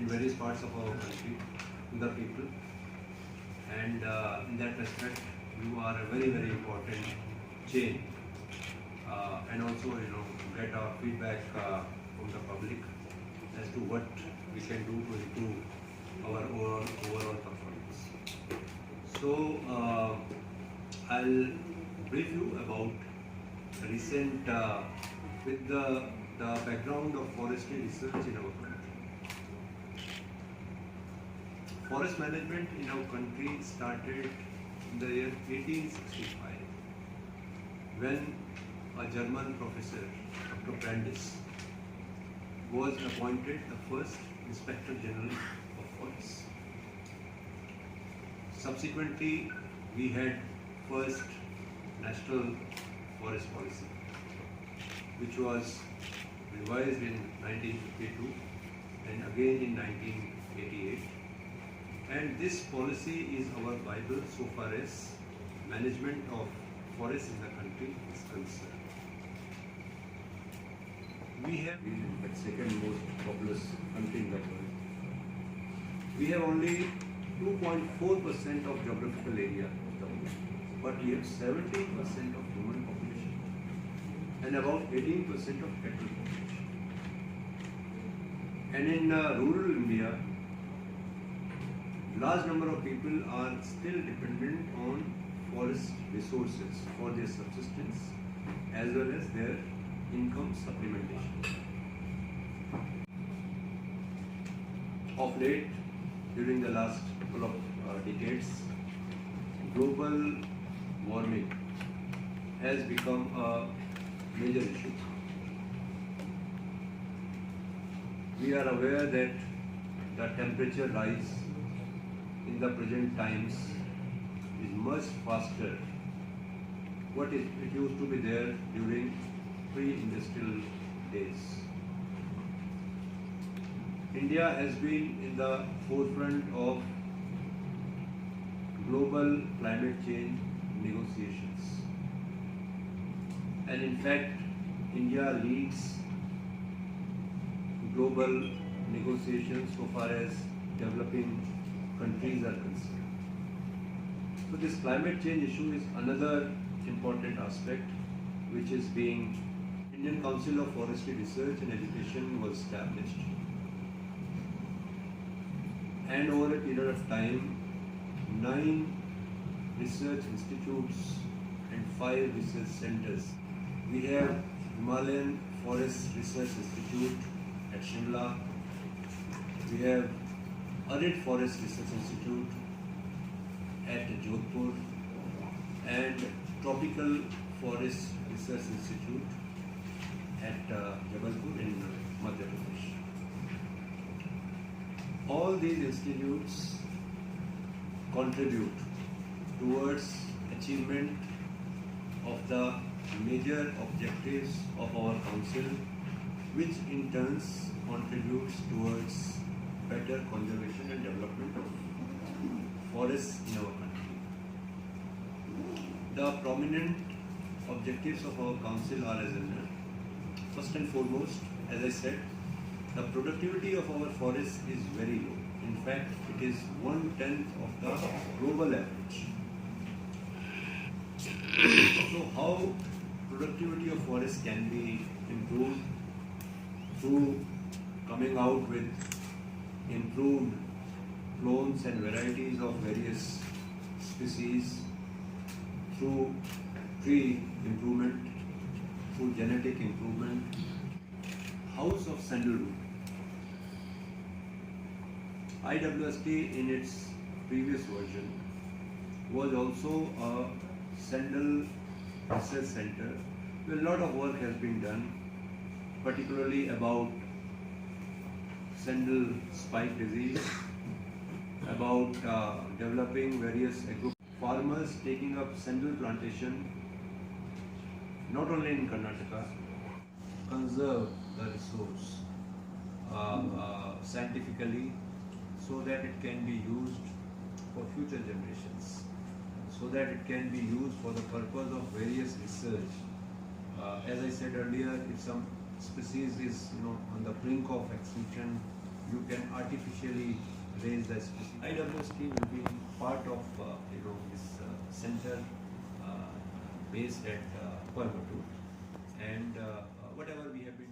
in various parts of our country to the people, and in that respect you are a very very important chain, and also get our feedback from the public as to what we can do to improve our overall performance. So I'll brief you about recent with the background of forestry research in our country. Forest management in our country started in the year 1865 when a German professor, Dr. Brandes, was appointed the first Inspector General of Forests. Subsequently, we had first National Forest Policy, which was revised in 1952 and again in 1988. And this policy is our Bible so far as management of forests in the country is concerned. We have the second most populous country in the world. We have only 2.4% of geographical area of the world, but we have 17% of human population and about 18% of cattle population. And in rural India, large number of people are still dependent on forest resources for their subsistence as well as their income supplementation. Of late, during the last couple of decades, global warming has become a major issue. We are aware that the temperature rise in the present times is much faster what it used to be there during pre-industrial days. India has been in the forefront of global climate change negotiations, and in fact India leads global negotiations so far as developing countries are concerned. So this climate change issue is another important aspect which is being. Indian Council of Forestry Research and Education was established, and over a period of time 9 research institutes and 5 research centers. We have Himalayan Forest Research Institute at Shimla, we have Arid Forest Research Institute at Jodhpur, and Tropical Forest Research Institute at Jabalpur in Madhya Pradesh. All these institutes contribute towards achievement of the major objectives of our council, which in turn contributes towards better conservation and development of forests in our country. The prominent objectives of our council are as under. First and foremost, as I said, the productivity of our forests is very low. In fact, it is 1/10 of the global average. So how productivity of forests can be improved? Through coming out with improved clones and varieties of various species, through tree improvement, through genetic improvement. House of Sandalwood. IWST in its previous version was also a sandal research center where a lot of work has been done, particularly about sandal spike disease, about developing various farmers taking up sandal plantation not only in Karnataka, conserve the resource scientifically so that it can be used for future generations, so that it can be used for the purpose of various research. As I said earlier, if some species is on the brink of extinction, you can artificially raise the SPC. IWST will be part of this center based at Coimbatore, and whatever we have been